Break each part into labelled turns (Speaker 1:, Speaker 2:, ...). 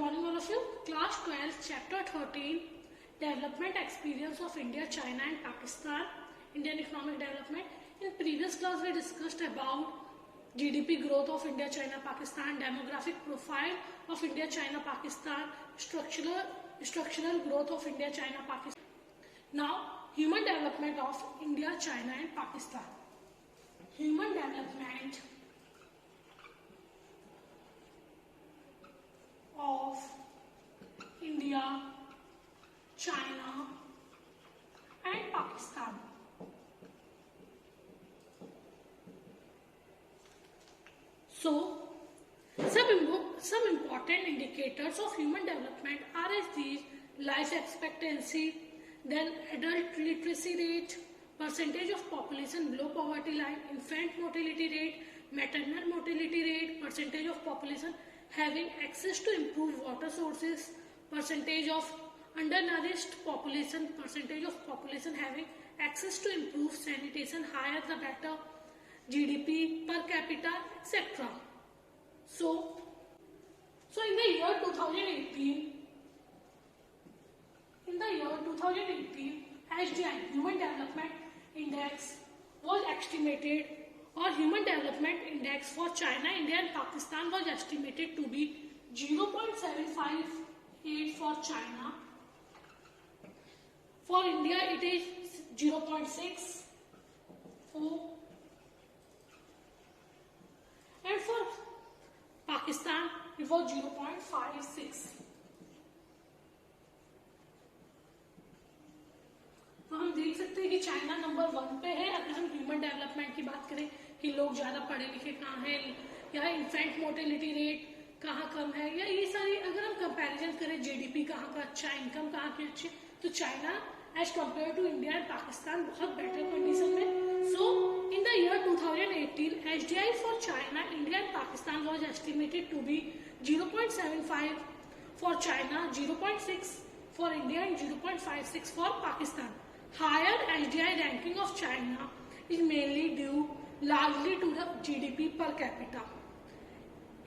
Speaker 1: morning all of you. Class 12, chapter 13, development experience of India, China and Pakistan, Indian economic development. In previous class we discussed about GDP growth of India, China, Pakistan, demographic profile of India, China, Pakistan, structural growth of India, China, Pakistan. Now, human development of India, China and Pakistan. Human development of India, China and Pakistan. So, some important indicators of human development are as these: life expectancy, then adult literacy rate, percentage of population below poverty line, infant mortality rate, maternal mortality rate, percentage of population having access to improved water sources, percentage of undernourished population, percentage of population having access to improved sanitation, higher the better, GDP per capita, etc. So in the year 2018, HDI, Human Development Index, was estimated, or Human Development Index for China, India and Pakistan was estimated to be 0.758 for China. For India it is 0.64 and for Pakistan it was 0.56. तो हम देख सकते हैं कि China number 1 पे है। अगर हम ह्यूमन डेवलपमेंट की बात करें कि लोग ज़्यादा पढ़े लिखे कहाँ हैं, या इन्फेंट मोर्टेलिटी रेट कहाँ कम है, या ये सारी अगर हम कंपैरिजन करें जीडीपी कहाँ का अच्छा, इनकम कहाँ की अच्छी, तो China as compare to India and Pakistan बहुत बेटर कंडीशन में। So in the year 2018 HDI for China, India and Pakistan was estimated to be 0.75 for China, 0.6 for India and 0.56 for Pakistan. Higher HDI ranking of China is mainly due largely to the GDP per capita.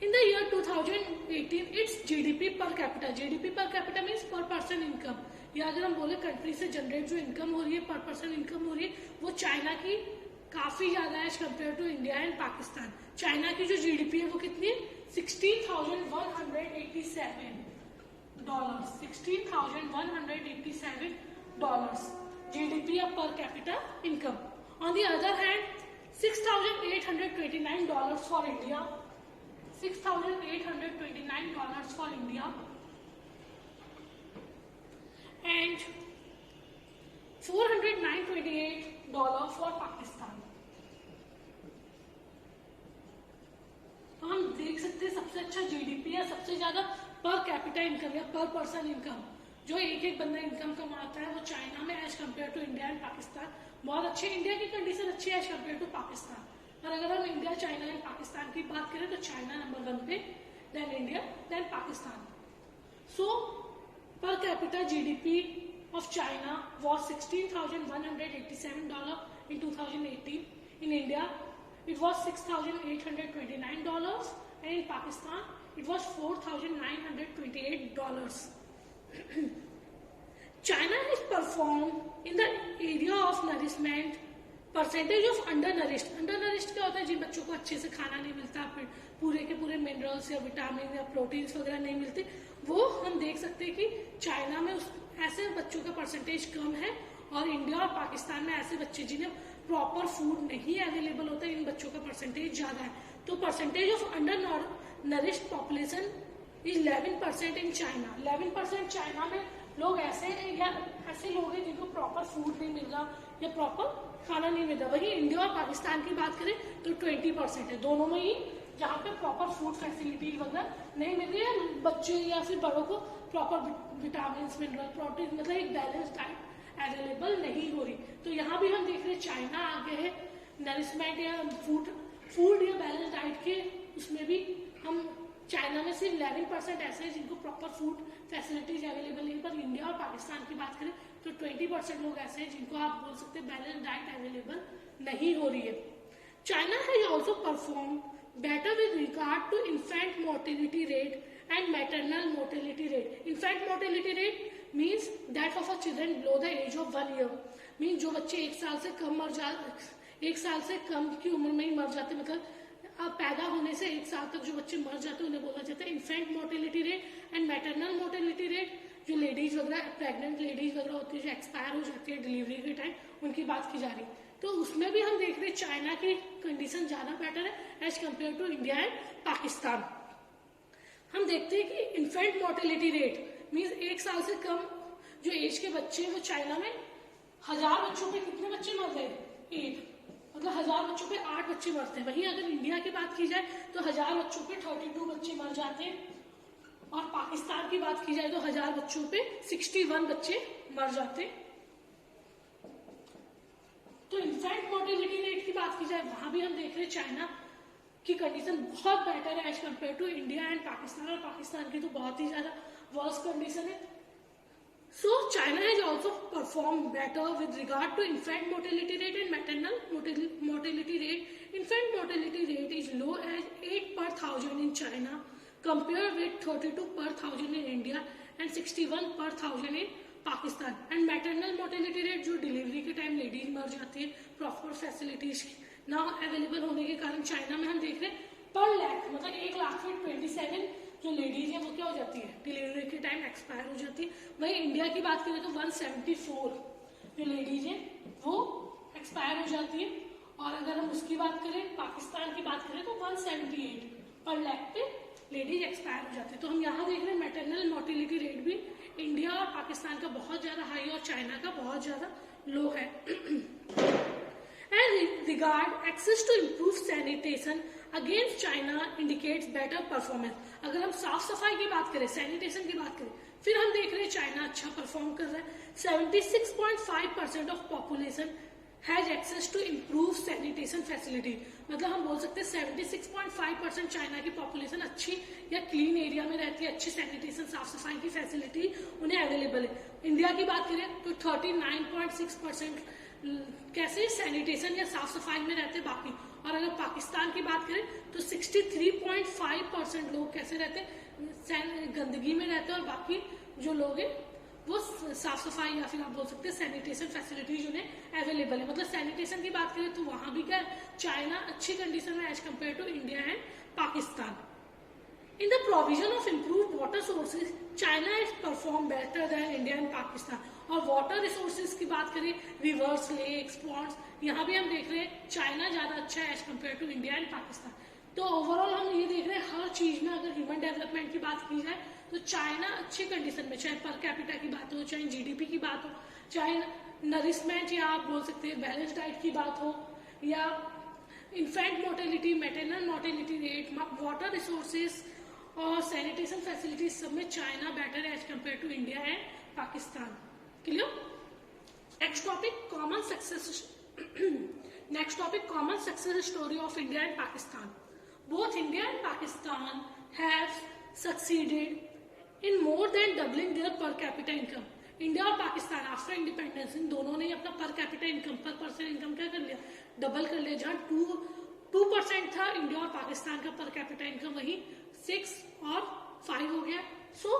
Speaker 1: In the year 2018, its GDP per capita means per person income. या अगर हम बोले country से generate जो income हो रही है, पर पर्सन इनकम हो रही है, वो चाइना की काफी ज्यादा है as compare to India and Pakistan. China की जो जीडीपी है वो कितनी है? $16,187. GDP of per capita income. On the other hand, $6,829 for India, $6,829 for India, and $409.28 for Pakistan. तो हम देख सकते हैं सबसे अच्छा जीडीपी या सबसे ज्यादा पर कैपिटा इनकम या पर पर्सन इनकम जो एक बंदा इनकम कमाता है वो चाइना में as compare to India and Pakistan बहुत अच्छे. इंडिया की कंडीशन अच्छी है एज कम्पेयर टू पाकिस्तान. और अगर हम इंडिया, चाइना एंड पाकिस्तान की बात करें तो चाइना नंबर 1 पे, then India, then Pakistan. So per capita GDP of China was $16,187 in 2018. In India it was $6,829 and in Pakistan it was $4,928. China has performed in the area of nourishment. Percentage of undernourished क्या होता है? जिन बच्चों को अच्छे से खाना नहीं मिलता, पूरे के पूरे मिनरल्स या विटामिन या प्रोटीन्स वगैरह नहीं मिलते, वो हम देख सकते हैं कि चाइना में ऐसे बच्चों का परसेंटेज कम है और इंडिया और पाकिस्तान में ऐसे बच्चे जिन्हें प्रॉपर फूड नहीं अवेलेबल होता है, इन बच्चों का परसेंटेज ज्यादा है. तो percentage of under nourished population is 11% in China. 11% China में लोग ऐसे लोग हैं जिनको प्रॉपर फूड नहीं मिल रहा या प्रॉपर खाना नहीं मिल रहा. वही इंडिया और पाकिस्तान की बात करें तो 20% है. दोनों में ही जहाँ पे प्रॉपर फूड फैसिलिटी वगैरह नहीं मिल रही है, बच्चे या फिर बड़ों को प्रॉपर विटामिन, मिनरल, प्रोटीन, मतलब एक बैलेंस डाइट अवेलेबल नहीं हो रही. तो यहाँ भी हम देख रहे हैं चाइना आगे है नरिशमेंट या फूड या बैलेंस डाइट के उसमें भी. हम चाइना में सिर्फ 11% ऐसे हैं जिनको प्रॉपर फूड फैसिलिटीज अवेलेबल नहीं, पर इंडिया और पाकिस्तान की बात करें तो 20% लोग ऐसे हैं जिनको आप बोल सकते हैं बैलेंस डाइट अवेलेबल नहीं हो रही है. China has also perform better with regard to infant mortality rate and maternal maternal mortality rate. Infant mortality rate means that of a children below the age of 1 year. Means जो बच्चे 1 साल से कम 1 साल से कम की उम्र में ही मर जाते, मतलब अब पैदा होने से 1 साल तक जो बच्चे मर जाते हैं उन्हें बोला जाता है infant mortality rate. And maternal mortality rate जो लेडीज वगैरह, प्रेग्नेंट लेडीज वगैरह होती है जो एक्सपायर हो जाती है डिलीवरी के टाइम, उनकी बात की जा रही है। तो उसमें भी हम देख रहे हैं चाइना की कंडीशन ज्यादा बेटर है as compare to India and Pakistan. हम देखते हैं कि इन्फेंट मोर्टेलिटी रेट मीन्स 1 साल से कम जो एज के बच्चे हैं वो चाइना में 1000 बच्चों पे कितने बच्चे मर गए? 8, मतलब 1000 बच्चों पे 8 बच्चे मरते हैं। वहीं अगर इंडिया की बात की जाए तो 1000 बच्चों पे 32 बच्चे मर जाते हैं, और पाकिस्तान की बात की जाए तो 1000 बच्चों पे 61 बच्चे मर जाते हैं। तो इन्फेंट मोर्टेलिटी रेट की बात की जाए वहां भी हम देख रहे हैं चाइना की कंडीशन बहुत बेटर है as compare to India and Pakistan, और पाकिस्तान की तो बहुत ही ज्यादा वर्स कंडीशन है। So China has also performed better with regard to infant mortality rate and maternal mortality rate. Infant mortality rate is low as 8 per 1000 in China, compared with 32 per 1000 in India and 61 per 1000 in Pakistan. And maternal mortality rate जो delivery के time ladies मर जाती है proper facilities ना available होने के कारण China में हम देख रहे हैं पर लाख, मतलब 1 लाख में 27 जो लेडीज है वो क्या हो जाती है डिलीवरी के टाइम एक्सपायर हो जाती है। वहीं इंडिया की बात करें तो 174 जो लेडीज है वो एक्सपायर हो जाती है, और अगर हम उसकी बात करें पाकिस्तान की बात करें तो 178 पर लाख पे लेडीज एक्सपायर हो जाती है। तो हम यहाँ देख रहे हैं मैटरनल मोर्टेलिटी रेट भी इंडिया और पाकिस्तान का बहुत ज्यादा हाई और चाइना का बहुत ज्यादा लो है। And regard access to improve sanitation against China indicates better performance. अगर हम साफ सफाई की बात करें, सैनिटेशन की बात करें, फिर हम देख रहे हैं चाइना अच्छा परफॉर्म कर रहा है। 76.5% of population has access to improve sanitation facility, मतलब हम बोल सकते हैं 76.5% चाइना की पॉपुलेशन अच्छी या क्लीन एरिया में रहती है, अच्छी सैनिटेशन साफ सफाई की फैसिलिटी उन्हें अवेलेबल है। इंडिया की बात करें तो 39.6% कैसे सैनिटेशन या साफ सफाई में रहते बाकी, और अगर पाकिस्तान की बात करें तो 63.5% लोग कैसे रहते गंदगी में रहते हैं, और बाकी जो लोग हैं वो साफ सफाई या फिर आप बोल सकते हैं सैनिटेशन फैसिलिटीज उन्हें अवेलेबल है। मतलब सैनिटेशन की बात करें तो वहां भी क्या चाइना अच्छी कंडीशन में as compare to India and Pakistan. In the provision of improve water sources China is perform better than India and Pakistan. और वाटर रिसोर्सेज की बात करें रिवर्स, लेक्स, पॉन्ड्स, यहाँ भी हम देख रहे हैं चाइना ज्यादा अच्छा है as compare to India and Pakistan. तो ओवरऑल हम ये देख रहे हैं हर चीज में अगर ह्यूमन डेवलपमेंट की बात की जाए तो चाइना अच्छी कंडीशन में, चाहे पर कैपिटा की बात हो, चाहे जीडीपी की बात हो, चाहे नरिशमेंट या आप बोल सकते हैं बैलेंस डाइट की बात हो, या infant mortality, maternal mortality rate, water resources और सैनिटेशन फैसिलिटीज सब में चाइना बेटर है as compare to India and Pakistan. Clear? Next topic common success next topic common success story of India and Pakistan. Both India and Pakistan have succeeded in more than doubling their per capita income. India और Pakistan after independence इन दोनों ने अपना per capita income, per person income क्या कर लिया, double कर लिया। जहाँ 2% था इंडिया और पाकिस्तान का पर कैपिटा इनकम, वही 6 और 5 हो गया। So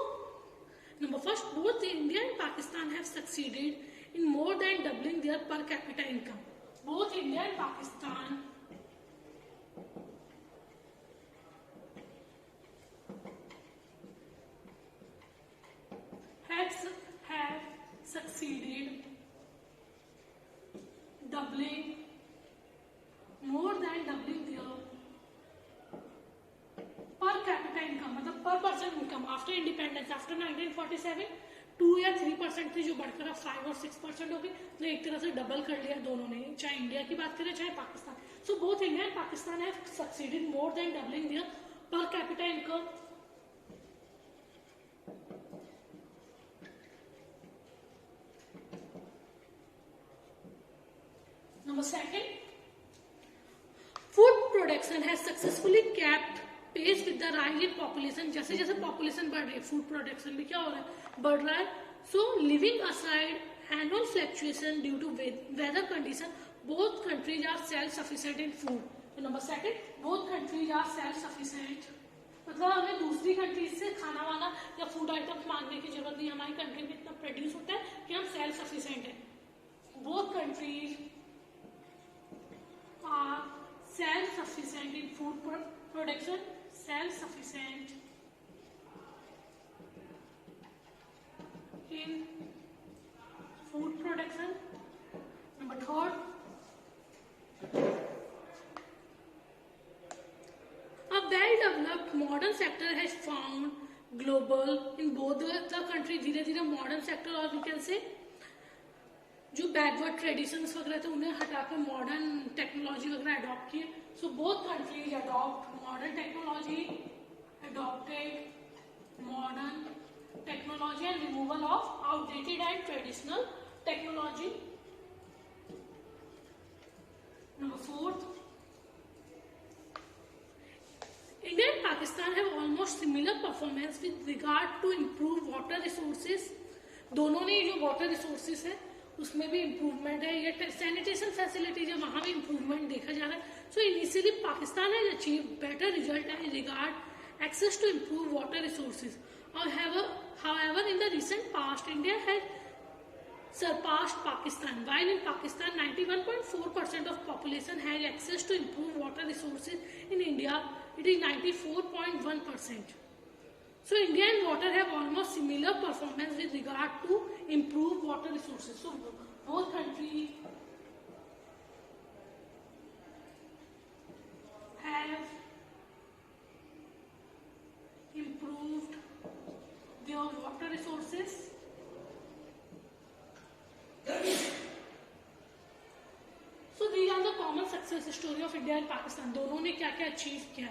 Speaker 1: number first, both India and Pakistan have succeeded in more than doubling their per capita income. Both India and Pakistan have succeeded doubling, more than doubling their per capita income, मतलब per person income after independence, after 1947 2 या 3% थी जो बढ़कर अब 5 और 6% हो गई। तो एक तरह से डबल कर लिया दोनों ने, चाहे इंडिया की बात करें चाहे Pakistan. So both India and Pakistan have succeeded more than doubling their per capita income. Number second, food production has successfully kept pace with the rise in population। जैसे जैसे पॉपुलेशन बढ़ रही है फूड प्रोडक्शन भी क्या हो रहा है, बढ़ रहा है। So leaving aside annual fluctuation due to weather condition, both countries are self sufficient in food. तो number second, both countries are self sufficient, मतलब हमें दूसरी कंट्रीज से खाना वाना कंट्री में इतना प्रोड्यूस होता है कि हम सेल्फ सफिशिएंट हैं। Both countries are self sufficient in food production, self sufficient in food production. Number third, a well-developed modern sector has found global in both the country। धीरे धीरे मॉडर्न सेक्टर और we can say जो backward traditions वगैरह थे उन्हें हटाकर modern technology वगैरह adopt किए। So both countries adopt modern technology, adopted modern technology and removal of outdated and traditional technology। Number fourth, India and Pakistan have almost similar performance with regard to improve water resources। दोनों ने जो water resources है उसमें भी improvement है, ये sanitation facilities है वहाँ भी इम्प्रूवमेंट देखा जा रहा है। So initially Pakistan has achieve better result in regard access to improve water resources. However, in the recent past, India has surpassed Pakistan. While in Pakistan, 91.4% of population has access to improved water resources, in India, it is 94.1%. So, India and water have almost similar performance with regard to improved water resources. So, both countries have improved their water resources। So these are the common success story of India and Pakistan। दोनों ने क्या क्या achieve किया।